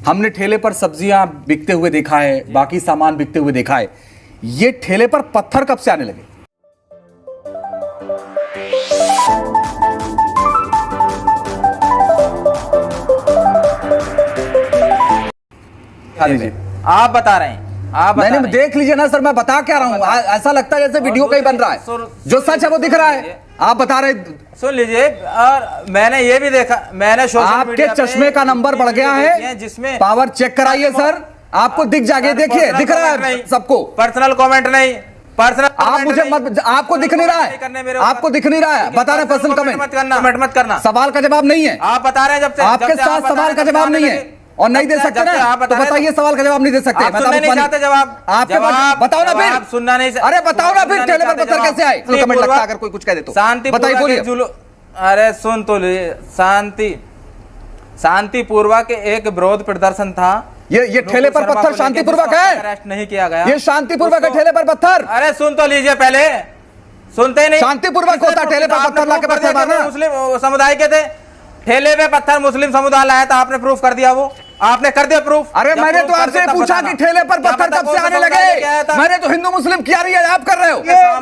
हमने ठेले पर सब्जियां बिकते हुए देखा है, बाकी सामान बिकते हुए देखा है। ये ठेले पर पत्थर कब से आने लगे? आप बता रहे हैं, आप मैंने देख लीजिए ना सर, मैं बता क्या रहा हूँ। ऐसा लगता है जैसे वीडियो कहीं बन रहा है, जो सच है वो दिख रहा है। आप बता रहे, सुन लीजिए। और मैंने ये भी देखा, मैंने आपके चश्मे का नंबर बढ़ गया है, जिसमें पावर चेक कराइए सर, आपको दिख जाएगा। देखिए दिख रहा है सबको। पर्सनल कमेंट नहीं, पर्सनल आप मुझे मत, आपको दिख नहीं रहा है, आपको दिख नहीं रहा है, बता रहे पर्सनल कमेंट मत करना। सवाल का जवाब नहीं है, आप बता रहे हैं जब से आपके साथ सवाल का जवाब नहीं है और नहीं दे सकते ना, तो बताइए सवाल का जवाब नहीं दे सकते। सुनना नहीं चाहते जवाब, आपके बताओ ना फिर, सुनना नहीं। अरे बताओ ना फिर, ठेले पर पत्थर कैसे आए? कमेंट लगता है अगर कोई कुछ कह दे तो शांति बताइए, बोलिए। अरे सुन तो लीजिए, शांतिपूर्वक एक विरोध प्रदर्शन था। ये ठेले पर पत्थर शांतिपूर्वक है? अरेस्ट नहीं किया गया। ये शांतिपूर्वक है ठेले पर पत्थर? अरे सुन तो लीजिए, पहले सुनते ही नहीं। शांतिपूर्वक होता ठेले पर पत्थर लाके पत्थर मारना? मुस्लिम समुदाय के थे, ठेले पे पत्थर मुस्लिम समुदाय लाया था, आपने प्रूफ कर दिया, वो आपने कर दिया प्रूफ। अरे मैंने तो आपसे पूछा कि ठेले पर पत्थर कब से आने लगे? मैंने तो हिंदू मुस्लिम किया रही है, आप कर रहे हो।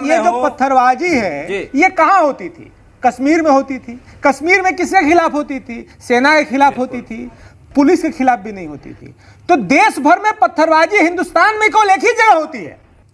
ये जो पत्थरबाजी है ये कहां होती थी? कश्मीर में होती थी। कश्मीर में किसके खिलाफ होती थी? सेना के खिलाफ होती थी, पुलिस के खिलाफ भी नहीं होती थी। तो देश भर में पत्थरबाजी हिंदुस्तान में केवल एक ही जगह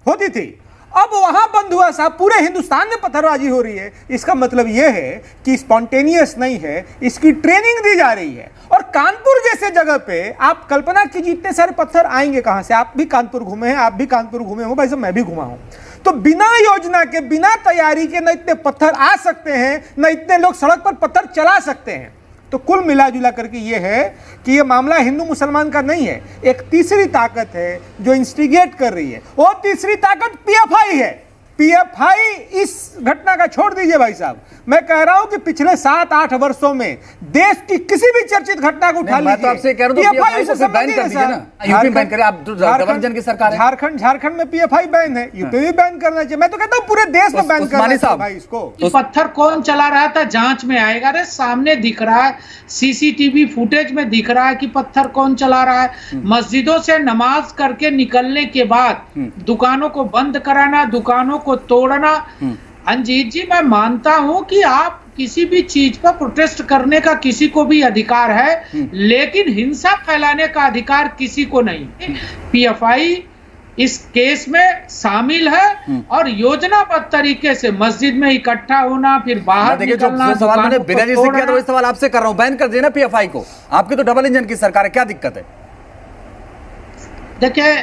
होती थी। अब वहां बंद हुआ साहब, पूरे हिंदुस्तान में पत्थरबाजी हो रही है। इसका मतलब यह है कि स्पॉन्टेनियस नहीं है, इसकी ट्रेनिंग दी जा रही है। और कानपुर जैसे जगह पे आप कल्पना कीजिए, इतने सारे पत्थर आएंगे कहां से? आप भी कानपुर घूमे हैं, आप भी कानपुर घूमे हो भाई साहब, मैं भी घुमा हूं। तो बिना योजना के, बिना तैयारी के न इतने पत्थर आ सकते हैं, न इतने लोग सड़क पर पत्थर चला सकते हैं। तो कुल मिला जुला करके ये है कि ये मामला हिंदू मुसलमान का नहीं है, एक तीसरी ताकत है जो इंस्टिगेट कर रही है। वो तीसरी ताकत पीएफआई है। पीएफआई इस घटना का छोड़ दीजिए भाई साहब, मैं कह रहा हूं कि पिछले 7-8 वर्षों में देश की किसी भी चर्चित घटना को उठा लीजिए। मैं तो आपसे कह रहा हूं पीएफआई से बैन कर दीजिए ना, यूपी बैन करे। आप गठबंधन की सरकार है, झारखंड में पीएफआई बैन है, यूपी भी बैन करना चाहिए। मैं तो कहता हूं पूरे देश में बैन करना चाहिए भाई इसको। पत्थर कौन चला रहा था जांच में आएगा। अरे सामने दिख रहा है, सीसीटीवी फुटेज में दिख रहा है कि पत्थर कौन चला रहा है। मस्जिदों से नमाज करके निकलने के बाद दुकानों को बंद कराना, दुकानों को तोड़ना। अंजीत जी, मैं मानता हूं कि आप किसी भी चीज पर प्रोटेस्ट करने का किसी को भी अधिकार है, लेकिन हिंसा फैलाने का अधिकार किसी को नहीं। पीएफआई इस केस में शामिल है और योजनाबद्ध तरीके से मस्जिद में इकट्ठा होना, फिर बाहर निकलना। जो सवाल मैंने बिना जी से किया था वही सवाल आपसे कर रहा हूं, बैन कर देना पीएफआई को। आपकी तो डबल इंजन की सरकार है, क्या दिक्कत है? देखिए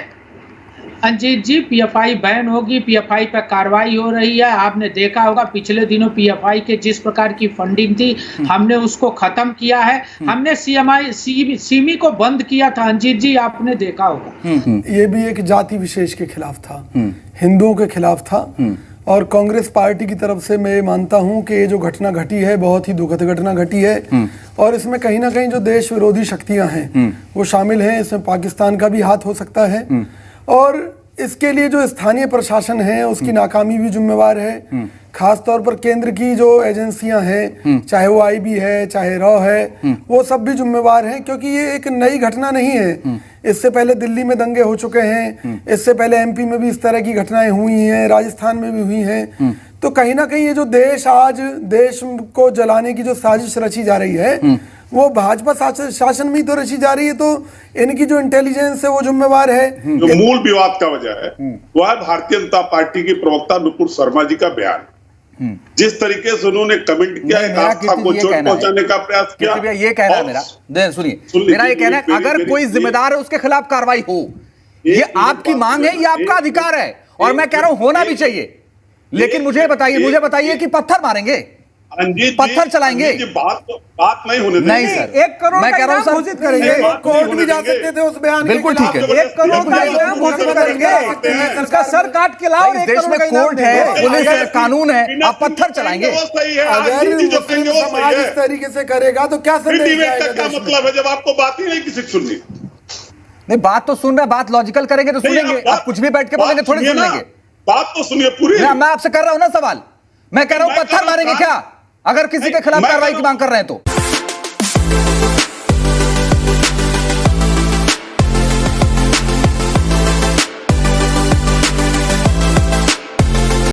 अंजीत जी, पीएफआई बैन होगी, पीएफआई पर कार्रवाई हो रही है। आपने देखा होगा पिछले दिनों पीएफआई के जिस प्रकार की फंडिंग थी, हमने उसको खत्म किया है। हमने सीमी को बंद किया था, अंजीत जी आपने देखा होगा। ये भी एक जाति विशेष के खिलाफ था, हिंदुओं के खिलाफ था। और कांग्रेस पार्टी की तरफ से मैं मानता हूं कि ये जो घटना घटी है बहुत ही दुखद घटना घटी है। और इसमें कहीं ना कहीं जो देश विरोधी शक्तियां हैं वो शामिल हैं। इसमें पाकिस्तान का भी हाथ हो सकता है और इसके लिए जो स्थानीय प्रशासन है उसकी नाकामी भी जिम्मेवार है। खास तौर पर केंद्र की जो एजेंसियां हैं, चाहे वो आईबी है, चाहे रॉ है, वो सब भी जिम्मेवार हैं। क्योंकि ये एक नई घटना नहीं है, इससे पहले दिल्ली में दंगे हो चुके हैं, इससे पहले एमपी में भी इस तरह की घटनाएं हुई हैं, राजस्थान में भी हुई हैं। तो कहीं ना कहीं ये जो देश आज देश को जलाने की जो साजिश रची जा रही है वो भाजपा शासन में ही तो रची जा रही है। तो इनकी जो इंटेलिजेंस है वो जिम्मेवार है। जो मूल विवाद का वजह है वो है भारतीय जनता पार्टी की प्रवक्ता नुपुर शर्मा जी का बयान। जिस तरीके से उन्होंने कमेंट किया, एक आस्था को चोट पहुंचाने का प्रयास किया। ये कहना है मेरा, सुनिए मेरा ये कहना है, अगर कोई जिम्मेदार है उसके खिलाफ कार्रवाई हो, ये आपकी मांग है, ये आपका अधिकार है और मैं कह रहा हूं होना भी चाहिए। लेकिन मुझे बताइए कि पत्थर मारेंगे, पत्थर चलाएंगे, बात नहीं होने नहीं सर। 1 करोड़ मैं कह रहा हूं सर, घोषित करेंगे, कोर्ट भी जा सकते थे उस बयान। बिल्कुल ठीक है, 1 करोड़ का इनाम घोषित करेंगे, उसका सर काट के लाओ। इस देश में कोर्ट है, पुलिस है, कानून है, आप पत्थर चलाएंगे। अगर मुस्लिम समाज इस तरीके से करेगा तो क्या मतलब है, जब आपको बात ही नहीं किसी सुननी। नहीं, बात तो सुन रहे, बात लॉजिकल करेंगे तो सुनेंगे। आप कुछ भी बैठ के बोलेंगे थोड़ी सुन लेंगे। बात तो सुनिए पूरी। मैं आपसे कर रहा हूं ना सवाल, मैं कह रहा हूं पत्थर मारेंगे क्या अगर किसी के खिलाफ कार्रवाई की मांग कर रहे हैं तो।